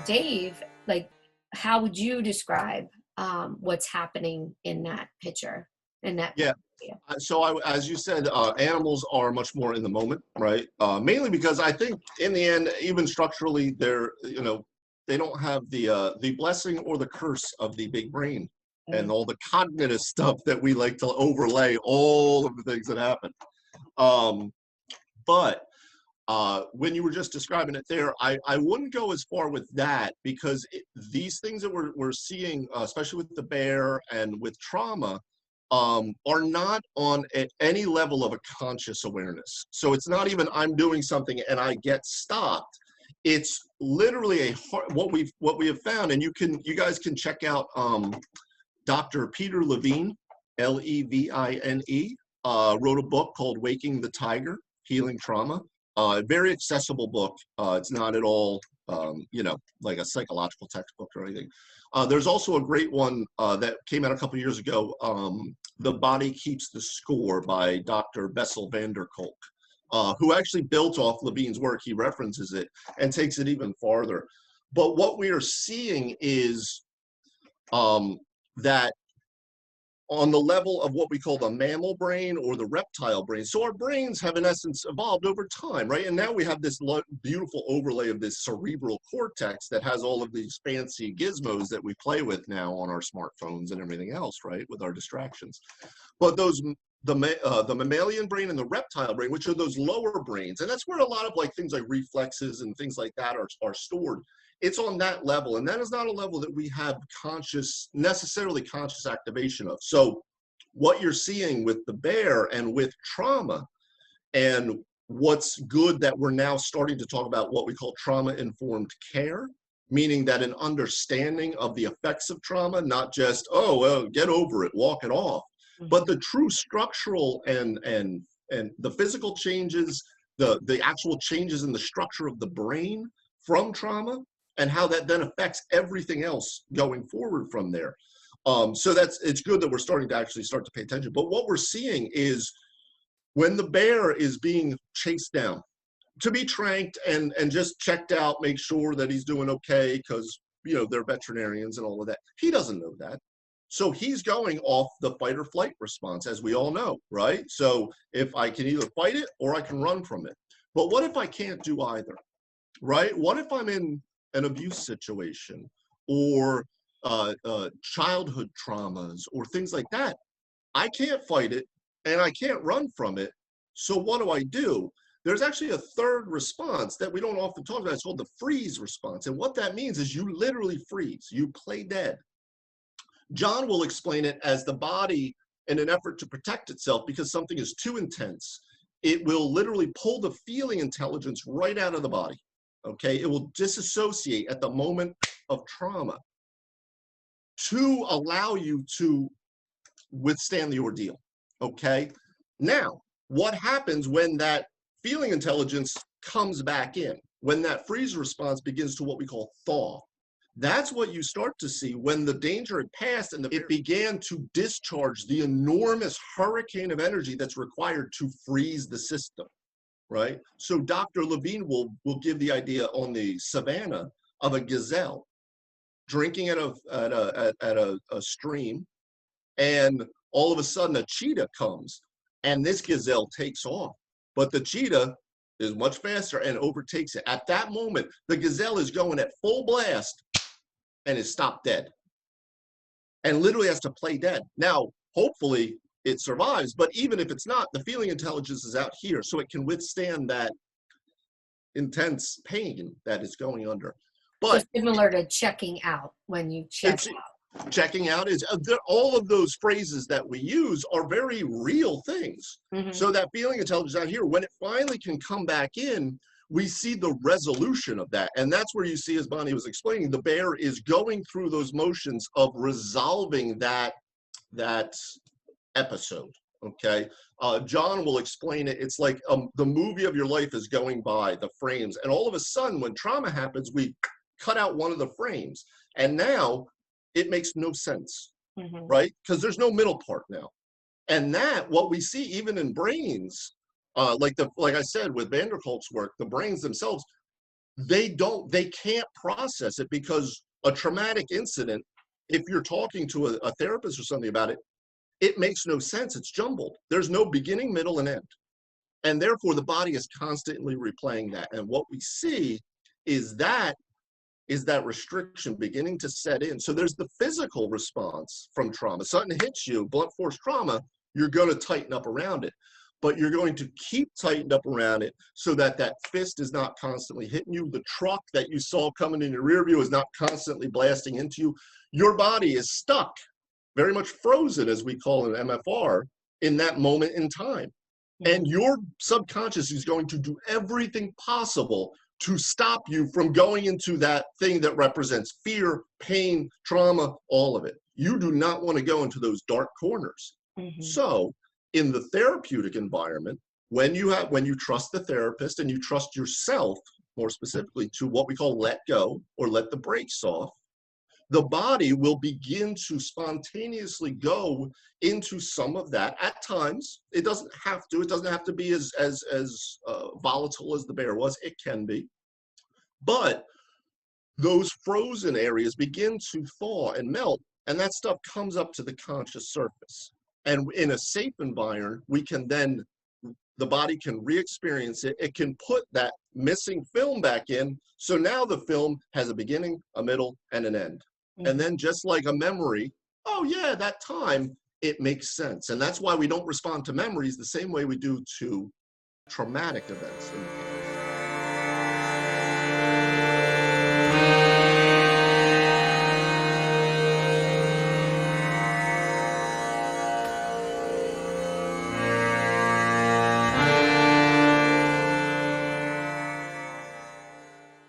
Dave, like, how would you describe what's happening in that picture, in that Yeah. video? So as you said, animals are much more in the moment, right? Mainly because I think in the end, even structurally, they're, they don't have the blessing or the curse of the big brain and all the cognitive stuff that we like to overlay all of the things that happen. But when you were just describing it there, I wouldn't go as far with that, because these things that we're seeing, especially with the bear and with trauma, are not on any level of a conscious awareness. So it's not even I'm doing something and I get stopped. It's literally what we have found, and you guys can check out Dr. Peter Levine, Levine, wrote a book called Waking the Tiger, Healing Trauma. Very accessible book. It's not at all, like a psychological textbook or anything. There's also a great one that came out a couple years ago, The Body Keeps the Score by Dr. Bessel van der Kolk, who actually built off Levine's work. He references it and takes it even farther. But what we are seeing is that on the level of what we call the mammal brain or the reptile brain. So our brains have in essence evolved over time, right? And now we have this beautiful overlay of this cerebral cortex that has all of these fancy gizmos that we play with now on our smartphones and everything else, right? With our distractions. But the mammalian brain and the reptile brain, which are those lower brains, and that's where a lot of like things like reflexes and things like that are stored. It's on that level, and that is not a level that we have necessarily conscious activation of. So what you're seeing with the bear and with trauma, and what's good that we're now starting to talk about what we call trauma-informed care, meaning that an understanding of the effects of trauma, not just, oh, well, get over it, walk it off, but the true structural and the physical changes, the actual changes in the structure of the brain from trauma, and how that then affects everything else going forward from there. So it's good that we're starting to actually start to pay attention. But what we're seeing is when the bear is being chased down to be tranked and just checked out, make sure that he's doing okay, because they're veterinarians and all of that. He doesn't know that. So he's going off the fight or flight response, as we all know, right? So if I can either fight it or I can run from it. But what if I can't do either, right? What if I'm in an abuse situation or childhood traumas or things like that? I can't fight it and I can't run from it. So what do? There's actually a third response that we don't often talk about. It's called the freeze response. And what that means is you literally freeze, you play dead. John will explain it as the body, in an effort to protect itself because something is too intense, it will literally pull the feeling intelligence right out of the body. Okay, it will disassociate at the moment of trauma to allow you to withstand the ordeal. Okay, now what happens when that feeling intelligence comes back in? When that freeze response begins to what we call thaw. That's what you start to see when the danger had passed and it began to discharge the enormous hurricane of energy that's required to freeze the system. Right? So Dr. Levine will give the idea on the savannah of a gazelle drinking at a stream, and all of a sudden a cheetah comes and this gazelle takes off. But the cheetah is much faster and overtakes it. At that moment, the gazelle is going at full blast and is stopped dead. And literally has to play dead. Now, hopefully, it survives, but even if it's not, the feeling intelligence is out here, so it can withstand that intense pain that it's going under. But so similar to checking out, when you check out. Checking out is all of those phrases that we use are very real things. So that feeling intelligence out here, when it finally can come back in, we see the resolution of that. And that's where you see, as Bonnie was explaining, the bear is going through those motions of resolving that episode. Okay, John will explain it. It's like the movie of your life is going by, the frames, and all of a sudden when trauma happens, we cut out one of the frames, and now it makes no sense, right? Because there's no middle part now. And that, what we see even in brains, like I said with van der Kolk's work, the brains themselves, they can't process it, because a traumatic incident, if you're talking to a therapist or something about it, it makes no sense. It's jumbled. There's no beginning, middle, and end. And therefore, the body is constantly replaying that. And what we see is that restriction beginning to set in. So there's the physical response from trauma. Something hits you, blunt force trauma, you're going to tighten up around it. But you're going to keep tightened up around it so that that fist is not constantly hitting you. The truck that you saw coming in your rear view is not constantly blasting into you. Your body is stuck, very much frozen, as we call it in MFR, in that moment in time. And your subconscious is going to do everything possible to stop you from going into that thing that represents fear, pain, trauma, all of it. You do not want to go into those dark corners. So in the therapeutic environment, when you trust the therapist and you trust yourself, more specifically, to what we call let go or let the brakes off, the body will begin to spontaneously go into some of that. At times, it doesn't have to be as volatile as the bear was. It can be. But those frozen areas begin to thaw and melt, and that stuff comes up to the conscious surface. And in a safe environment, the body can re-experience it. It can put that missing film back in. So now the film has a beginning, a middle, and an end. And then just like a memory, oh yeah, that time, it makes sense. And that's why we don't respond to memories the same way we do to traumatic events in the past.